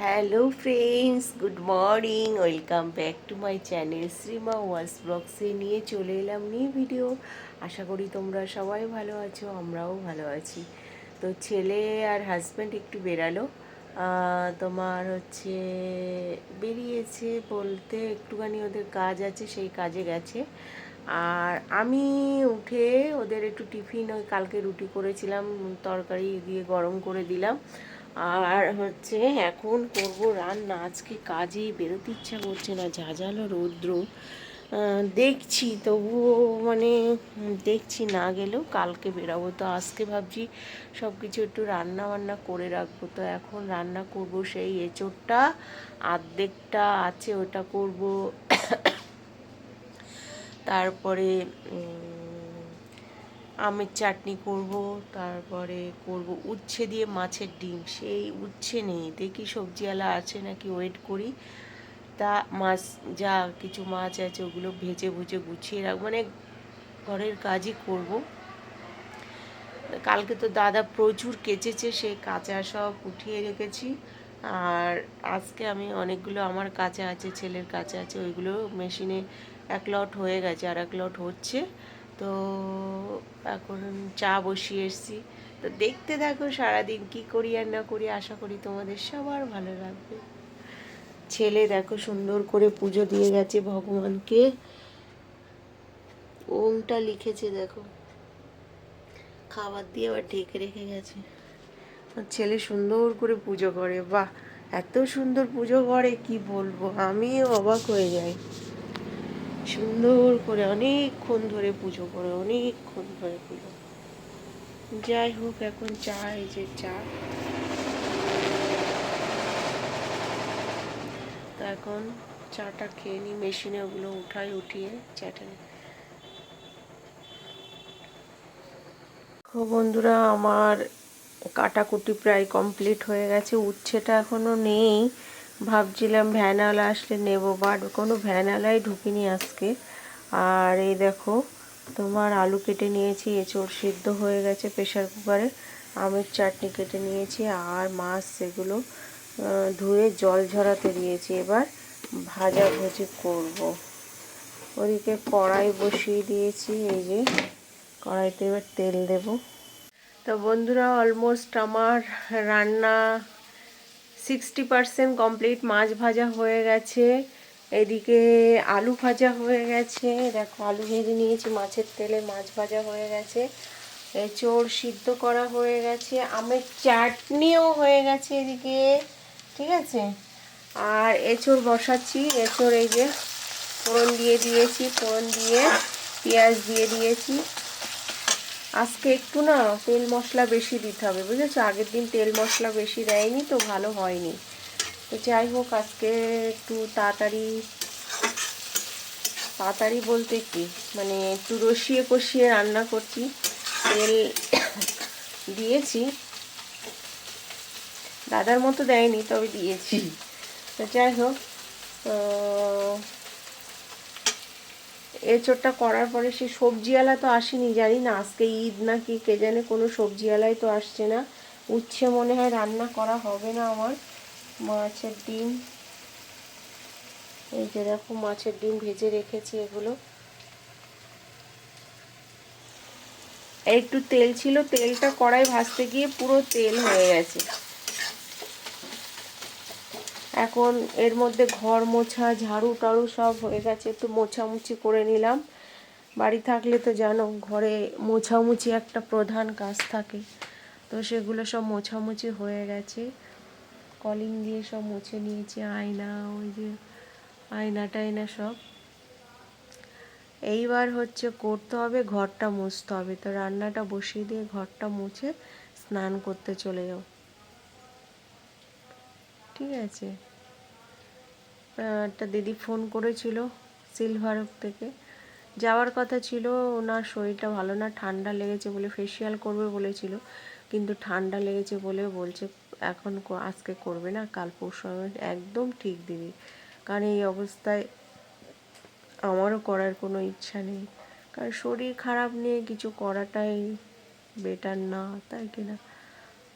Hello friends, good morning. Welcome back to my channel Shrima ওয়াস ব্লগসে নিয়ে চলে এলাম নিউ ভিডিও। আশা করি তোমরা সবাই ভালো আছো, আমরাও ভালো আছি। তো ছেলে আর হাজব্যান্ড একটু বেরালো, তোমার হচ্ছে বেরিয়েছে বলতে একটুখানি ওদের কাজ আছে, সেই কাজে গেছে। আর আমি উঠে ওদের একটু টিফিন, ওই কালকে রুটি করেছিলাম, তরকারি দিয়ে গরম করে দিলাম। আর হচ্ছে এখন করব রান্না। আজকে কাজে বেরোতে ইচ্ছা করছে না, ঝাঁঝালো রৌদ্র। দেখছি তবুও মানে দেখছি না গেলেও কালকে বেরাবো। তো আজকে ভাবছি সব কিছু একটু রান্না বান্না করে রাখবো। তো এখন রান্না করব সেই এঁচোড়টা, আর্ধেকটা আছে ওটা করব। তারপরে আমের চাটনি করব, তারপরে করব উচ্ছে দিয়ে মাছের ডিম। সেই উচ্ছে নেই, দেখি সবজিওয়ালা আছে নাকি, ওয়েট করি। তা মাছ, যা কিছু মাছ আছে ওগুলো ভেজে ভুজে গুছিয়ে রাখ, মানে ঘরের কাজই করব। কালকে তো দাদা প্রচুর কেচেছে, সেই কাঁচা সব উঠিয়ে রেখেছি। আর আজকে আমি অনেকগুলো আমার কাঁচা আছে, ছেলের কাঁচা আছে, ওইগুলো মেশিনে এক লট হয়ে গেছে, আর এক লট হচ্ছে। তো এখন চা বসিয়ে এসেছি। তো দেখতে থাকো সারাদিন কি করি আর না করি, আশা করি তোমাদের সবার ভালো লাগবে। ছেলে দেখো সুন্দর করে পুজো দিয়ে গেছে ভগবানকে, ওমটা লিখেছে দেখো, খাবার দিয়ে আবার ঢেকে রেখে গেছে। আর ছেলে সুন্দর করে পুজো করে, বাহ, এত সুন্দর পুজো করে কি বলবো, আমিও অবাক হয়ে যাই। সুন্দর করে অনেকক্ষণ ধরে পুজো করে, অনেকক্ষণ ধরে পুজো। যাই হোক, এখন চা, এই যে চা। তো এখন চাটা খেয়ে নিই, মেশিনে ওগুলো উঠিয়ে চাটা নিই। বন্ধুরা, আমার কাটাকুটি প্রায় কমপ্লিট হয়ে গেছে। উচ্ছেটা এখনও নেই, ভাবছিলাম ভ্যানওয়ালা আসলে নেব, বাট কোনো ভ্যানওয়ালাই ঢুকিনি আজকে। আর এই দেখো, তোমার আলু কেটে নিয়েছি, এঁচোড় সিদ্ধ হয়ে গেছে প্রেশার কুকারে, আমের চাটনি কেটে নিয়েছি, আর মাছ সেগুলো ধুয়ে জল ঝরাতে দিয়েছি। এবার ভাজাভুজি করব। ওদিকে কড়াই বসিয়ে দিয়েছি, এই যে কড়াইতে এবার তেল দেব। তো বন্ধুরা, অলমোস্ট আমার রান্না 60% কমপ্লিট। মাছ ভাজা হয়ে গেছে, এদিকে আলু ভাজা হয়ে গেছে, দেখো আলু ভেজে নিয়েছি মাছের তেলে, মাছ ভাজা হয়ে গেছে, এঁচোড় সিদ্ধ করা হয়ে গেছে, আমের চাটনিও হয়ে গেছে এদিকে, ঠিক আছে। আর এঁচোড় বসাচ্ছি, এঁচোড় এই যে ফোড়ন দিয়ে দিয়েছি, ফোড়ন দিয়ে পেঁয়াজ দিয়ে দিয়েছি। আজকে একটু না তেল মশলা বেশি দিতে হবে, বুঝেছো, আগের দিন তেল মশলা বেশি দেয়নি তো ভালো হয়নি। তো যাই হোক, আজকে একটু তাড়াতাড়ি, তাড়াতাড়ি বলতে কি মানে একটু রসিয়ে কষিয়ে রান্না করছি। তেল দিয়েছি, দাদার মতো দেয়নি তবে দিয়েছি। তো যাই হোক, এঁচোড়টা করার পরে সেই সবজিওয়ালা তো আসেনি, জানি না আজকে ঈদ নাকি কে জানে, কোনো সবজিওয়ালাই তো আসছে না। উচ্ছে মনে হয় রান্না করা হবে না আমার। মাছের ডিম, এই যে দেখো মাছের ডিম ভেজে রেখেছি, এগুলো একটু তেল ছিল, তেলটা কড়াই ভাজতে গিয়ে পুরো তেল হয়ে গেছে। এখন এর মধ্যে ঘর মোছা, ঝাড়ু টাড়ু সব হয়ে গেছে, একটু মোছামুছি করে নিলাম। বাড়ি থাকলে তো জানো ঘরে মোছামুছি একটা প্রধান কাজ থাকে, তো সেগুলো সব মোছামুছি হয়ে গেছে। কলিং দিয়ে সব মুছে নিয়েছি, আয়না, ওই যে আয়না টায়না সব। এইবার হচ্ছে করতে হবে, ঘরটা মুছতে হবে। তো রান্নাটা বসিয়ে দিয়ে ঘরটা মুছে স্নান করতে চলে যাও, ঠিক আছে। একটা দিদি ফোন করেছিল সিলভার থেকে, যাওয়ার কথা ছিল, ওনার শরীরটা ভালো না, ঠান্ডা লেগেছে বলে ফেসিয়াল করবে বলেছিল, কিন্তু ঠান্ডা লেগেছে বলে বলছে এখন আজকে করবে না, কাল পরশু। একদম ঠিক দিদি, কারণ এই অবস্থায় আমারও করার কোনো ইচ্ছা নেই, কারণ শরীর খারাপ নিয়ে কিছু করাটাই বেটার না, তাই কি না।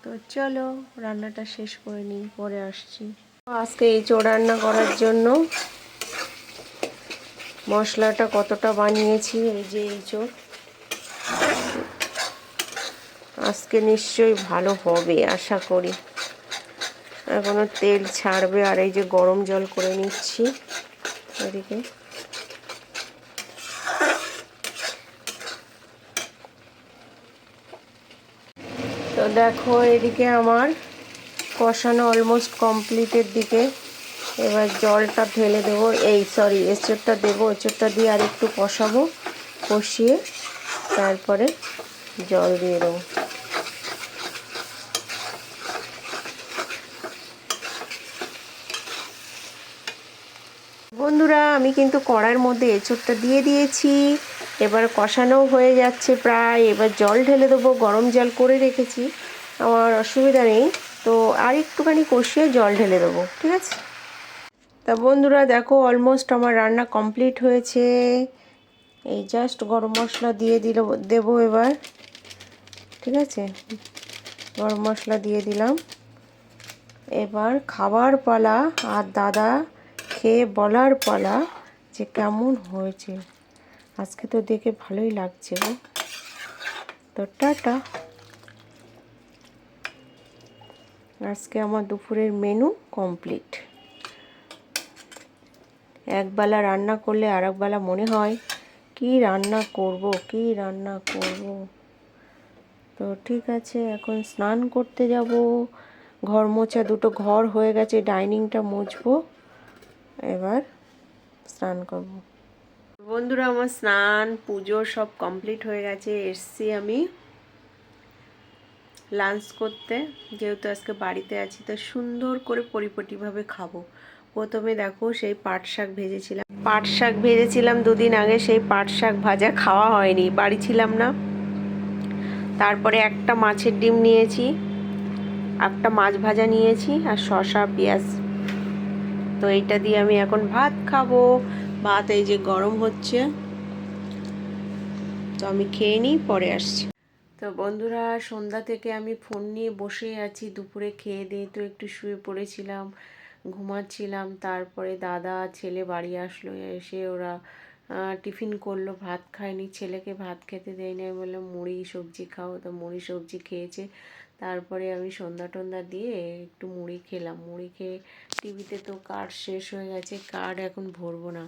তো চলো রান্নাটা শেষ করে নিই, পরে আসছি। আজকে এঁচোড় রান্না করার জন্য মশলাটা কতটা বানিয়েছি। এই যে এঁচোড়, আজকে নিশ্চয়ই ভালো হবে আশা করি। এখনো তেল ছাড়বে। আর এই যে গরম জল করে নিচ্ছি এদিকে। তো দেখো এদিকে আমার কষানো অলমোস্ট কমপ্লিটের দিকে। এবার জলটা ঢেলে দেবো, এঁচোড়টা দেবো। এঁচোড়টা দিয়ে আর একটু কষাবো, কষিয়ে তারপরে জল দিয়ে দেবো। বন্ধুরা, আমি কিন্তু কড়াইয়ের মধ্যে এঁচোড়টা দিয়ে দিয়েছি। এবার কষানো হয়ে যাচ্ছে প্রায়। এবার জল ঢেলে দেবো, গরম জল করে রেখেছি, আমার অসুবিধা নেই। তো আর একটুখানি কষিয়ে জল ঢেলে দেবো, ঠিক আছে? তা বন্ধুরা দেখো, অলমোস্ট আমার রান্না কমপ্লিট হয়েছে। এই জাস্ট গরম মশলা দিয়ে দেবো এবার, ঠিক আছে? গরম মশলা দিয়ে দিলাম। এবার খাবার পালা, আর দাদা খেয়ে বলার পালা যে কেমন হয়েছে। আজকে তো দেখে ভালোই লাগছে গো। তো টাটা। আজকে আমার দুপুরের মেনু কমপ্লিট। একবেলা রান্না করলে আর একবেলা মনে হয় কি রান্না করব, কি রান্না করব। তো ঠিক আছে, এখন স্নান করতে যাব। ঘর মোছা, দুটো ঘর হয়ে গেছে, ডাইনিংটা মুছবো। এবার স্নান করব। বন্ধুরা, আমার স্নান পুজো সব কমপ্লিট হয়ে গেছে। এসছি আমি লাঞ্চ করতে, যেহেতু আজকে বাড়িতে আছি, তো সুন্দর করে পরিপাটিভাবে খাবো। প্রথমে দেখো সেই পাট শাক ভেজেছিলাম দুদিন আগে। সেই পাট শাক ভাজা খাওয়া হয়নি, বাড়ি ছিলাম না। তারপরে একটা মাছের ডিম নিয়েছি, একটা মাছ ভাজা নিয়েছি, আর শসা পেঁয়াজ। তো এইটা দিয়ে আমি এখন ভাত খাবো। ভাত এই যে গরম হচ্ছে, তো আমি খেয়ে নিই, পরে আসছি। তো বন্ধুরা, সন্ধ্যা থেকে আমি ফোন নিয়ে বসে আছি। দুপুরে খেয়ে দিয়ে তো একটু শুয়ে পড়েছিলাম, ঘুমাচ্ছিলাম। তারপরে দাদা ছেলে বাড়ি আসলো, এসে ওরা টিফিন করলো, ভাত খায়নি। ছেলেকে ভাত খেতে দেয়নি, আমি বললাম মুড়ি সবজি খাও, তো মুড়ি সবজি খেয়েছে। তারপরে আমি সন্ধ্যা টন্ধা দিয়ে একটু মুড়ি খেলাম। মুড়ি খেয়ে টিভিতে তো কার্ড শেষ হয়ে গেছে, কার্ড এখন ভরবো না,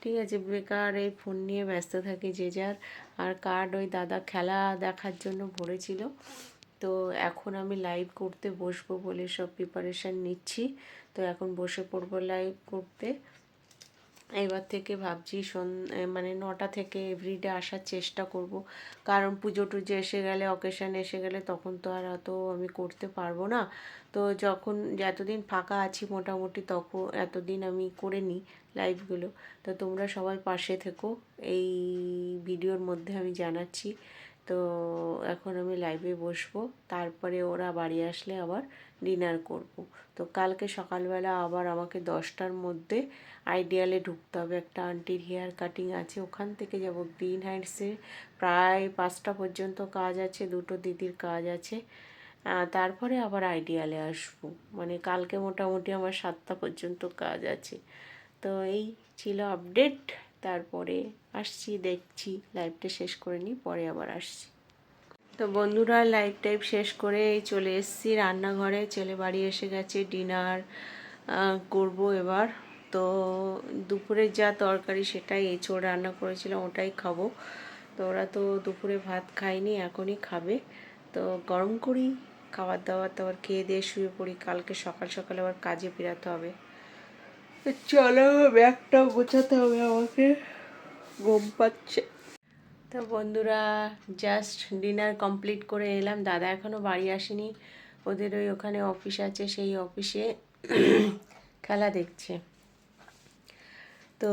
ঠিক আছে? বেকার এই ফোন নিয়ে ব্যস্ত থাকি যে যার। আর কার্ড ওই দাদা খেলা দেখার জন্য ভরেছিল। তো এখন আমি লাইভ করতে বসবো বলে সব প্রিপারেশান নিচ্ছি। তো এখন বসে পড়বো লাইভ করতে। এবার থেকে ভাবছি মানে 9টা থেকে এভরিডে আসার চেষ্টা করব। কারণ পুজো টুজো এসে গেলে, অকেশান এসে গেলে, তখন তো আর অত আমি করতে পারবো না। তো যখন যতদিন ফাঁকা আছি মোটামুটি, তখন এতদিন আমি করে নিই লাইভগুলো। তো তোমরা সবাই পাশে থেকো, এই ভিডিওর মধ্যে আমি জানাচ্ছি। তো এখন আমি লাইভে বসবো, তারপরে ওরা বাড়ি আসলে আবার ডিনার করব। তো কালকে সকালবেলা আবার আমাকে 10টার মধ্যে আইডিয়ালে ঢুকতে হবে। একটা আন্টির হেয়ার কাটিং আছে, ওখান থেকে যাব। গ্রিন হাইটসে প্রায় 5টা পর্যন্ত কাজ আছে, দুটো দিদির কাজ আছে। তারপরে আবার আইডিয়ালে আসবো। মানে কালকে মোটামুটি আমার 7টা পর্যন্ত কাজ আছে। তো এই ছিল আপডেট। তারপরে আসছি, দেখছি লাইভটা শেষ করে নিই, পরে আবার আসছি। তো বন্ধুরা, লাইভ টাইভ শেষ করে চলে এসেছি রান্নাঘরে। ছেলে বাড়ি এসে গেছে, ডিনার করব এবার। তো দুপুরে যা তরকারি সেটাই, এঁচোড় রান্না করেছিলাম ওটাই খাবো। তো ওরা তো দুপুরে ভাত খায়নি, এখনই খাবে। তো গরম করি খাবার দাবার, তারপর খেয়ে দিয়ে শুয়ে পড়ি। কালকে সকাল সকাল আবার কাজে বেরাতে হবে। তো চলো, ব্যাগটাও গোছাতে হবে আমাকে, ঘুম পাচ্ছে। তো বন্ধুরা, জাস্ট ডিনার কমপ্লিট করে এলাম। দাদা এখনও বাড়ি আসেনি, ওদের ওখানে অফিস আছে, সেই অফিসে খেলা দেখছে। তো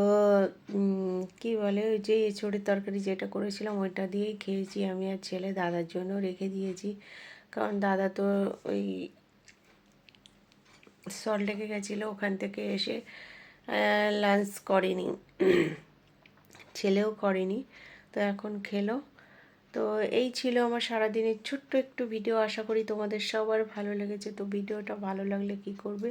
কি বলে, ওই যে এঁচোড়ের তরকারি যেটা করেছিলাম ওইটা দিয়েই খেয়েছি আমি আর ছেলে। দাদার জন্য রেখে দিয়েছি, কারণ দাদা তো ওই সল্টলেকে গেছিলো, ওখান থেকে এসে লাঞ্চ করেনি, ছেলেও করেনি। তো এখন খেলো। তো এই ছিল আমার সারাদিনের ছোট্ট একটু ভিডিও। আশা করি তোমাদের সবার ভালো লেগেছে। তো ভিডিওটা ভালো লাগলে কি করবে,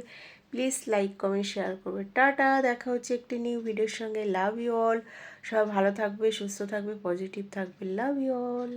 প্লিজ লাইক কমেন্ট শেয়ার করবে। টাটা, দেখা হচ্ছে একটি নিউ ভিডিওর সঙ্গে। Love you all. সবাই ভালো থাকবে, সুস্থ থাকবে, পজিটিভ থাকবে। Love you all.